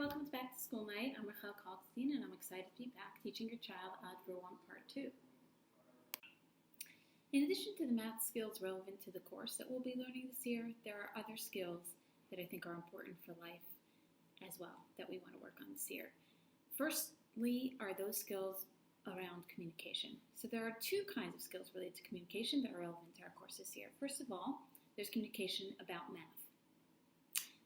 welcome to Back to School Night. I'm Kalkstein, and I'm excited to be back teaching your child Algebra 1 Part 2. In addition to the math skills relevant to the course that we'll be learning this year, there are other skills that I think are important for life as well that we want to work on this year. Firstly are those skills around communication. So there are two kinds of skills related to communication that are relevant to our course this year. First of all, there's communication about math.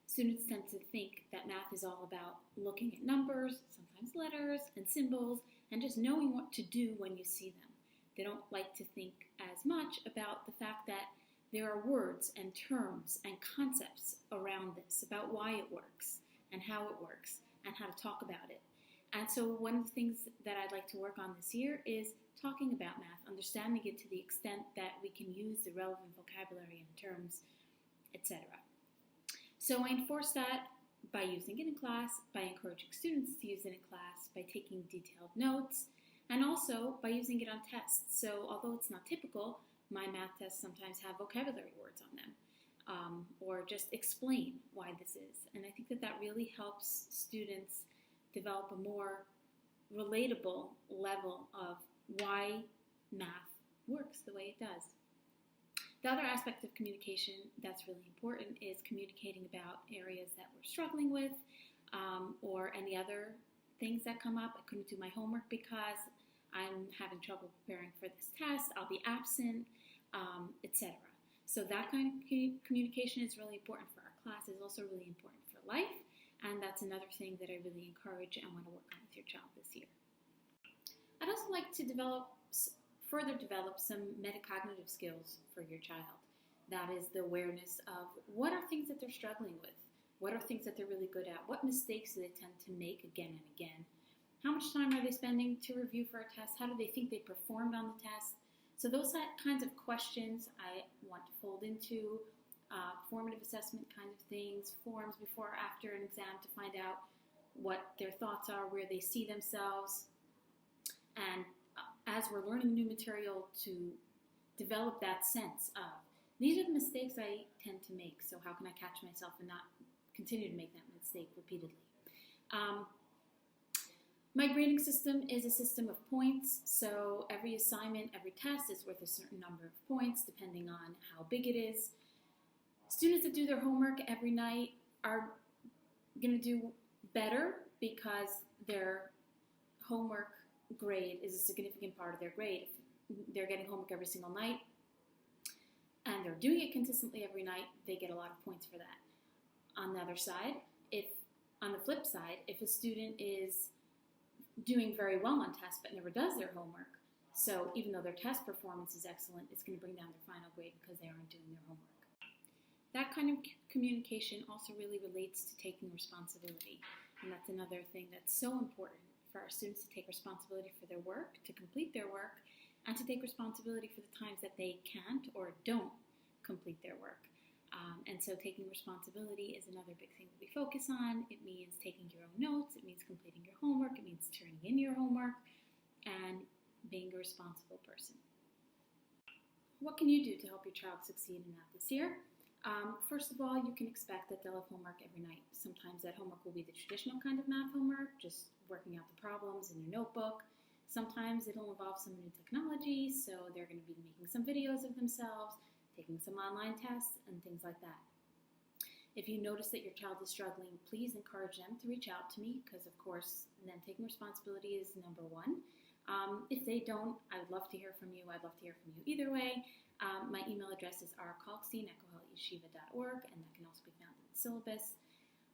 Students tend to think that math is all about looking at numbers, sometimes letters and symbols, and just knowing what to do when you see them. They don't like to think as much about the fact that there are words and terms and concepts around this, about why it works and how it works and how to talk about it. And so one of the things that I'd like to work on this year is talking about math, understanding it to the extent that we can use the relevant vocabulary and terms, etc. So I enforce that by using it in class, by encouraging students to use it in class, by taking detailed notes, and also by using it on tests. So although it's not typical, my math tests sometimes have vocabulary words on them, or just explain why this is. And I think that that really helps students develop a more relatable level of why math works the way it does. The other aspect of communication that's really important is communicating about areas that we're struggling with, or any other things that come up. I couldn't do my homework because I'm having trouble preparing for this test, I'll be absent, etc. So that kind of communication is really important for our class. It's also really important for life, and that's another thing that I really encourage and want to work on with your child this year. I'd also like to further develop some metacognitive skills for your child. That is the awareness of what are things that they're struggling with, what are things that they're really good at, what mistakes do they tend to make again and again, how much time are they spending to review for a test, how do they think they performed on the test. So those kinds of questions I want to fold into formative assessment kind of things, forums before or after an exam to find out what their thoughts are, where they see themselves, and as we're learning new material, to develop that sense of, these are the mistakes I tend to make, so how can I catch myself and not continue to make that mistake repeatedly. My grading system is a system of points, so every assignment, every test is worth a certain number of points depending on how big it is. Students that do their homework every night are going to do better because their homework grade is a significant part of their grade. If they're getting homework every single night and they're doing it consistently every night, they get a lot of points for that. On the other side, on the flip side, if a student is doing very well on tests but never does their homework, so even though their test performance is excellent, it's going to bring down their final grade because they aren't doing their homework. That kind of communication also really relates to taking responsibility, and that's another thing that's so important for our students to take responsibility for their work, to complete their work, and to take responsibility for the times that they can't or don't complete their work. And so taking responsibility is another big thing that we focus on. It means taking your own notes, it means completing your homework, it means turning in your homework, and being a responsible person. What can you do to help your child succeed in math this year? First of all, you can expect that they'll have homework every night. Sometimes that homework will be the traditional kind of math homework, just working out the problems in your notebook. Sometimes it'll involve some new technology, so they're going to be making some videos of themselves, taking some online tests, and things like that. If you notice that your child is struggling, please encourage them to reach out to me, because of course, then taking responsibility is number one. If they don't, I would love to hear from you. I'd love to hear from you either way. My email address is rkalkstein@koheletYeshiva.org, and that can also be found in the syllabus.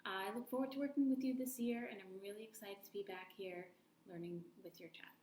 I look forward to working with you this year, and I'm really excited to be back here learning with your child.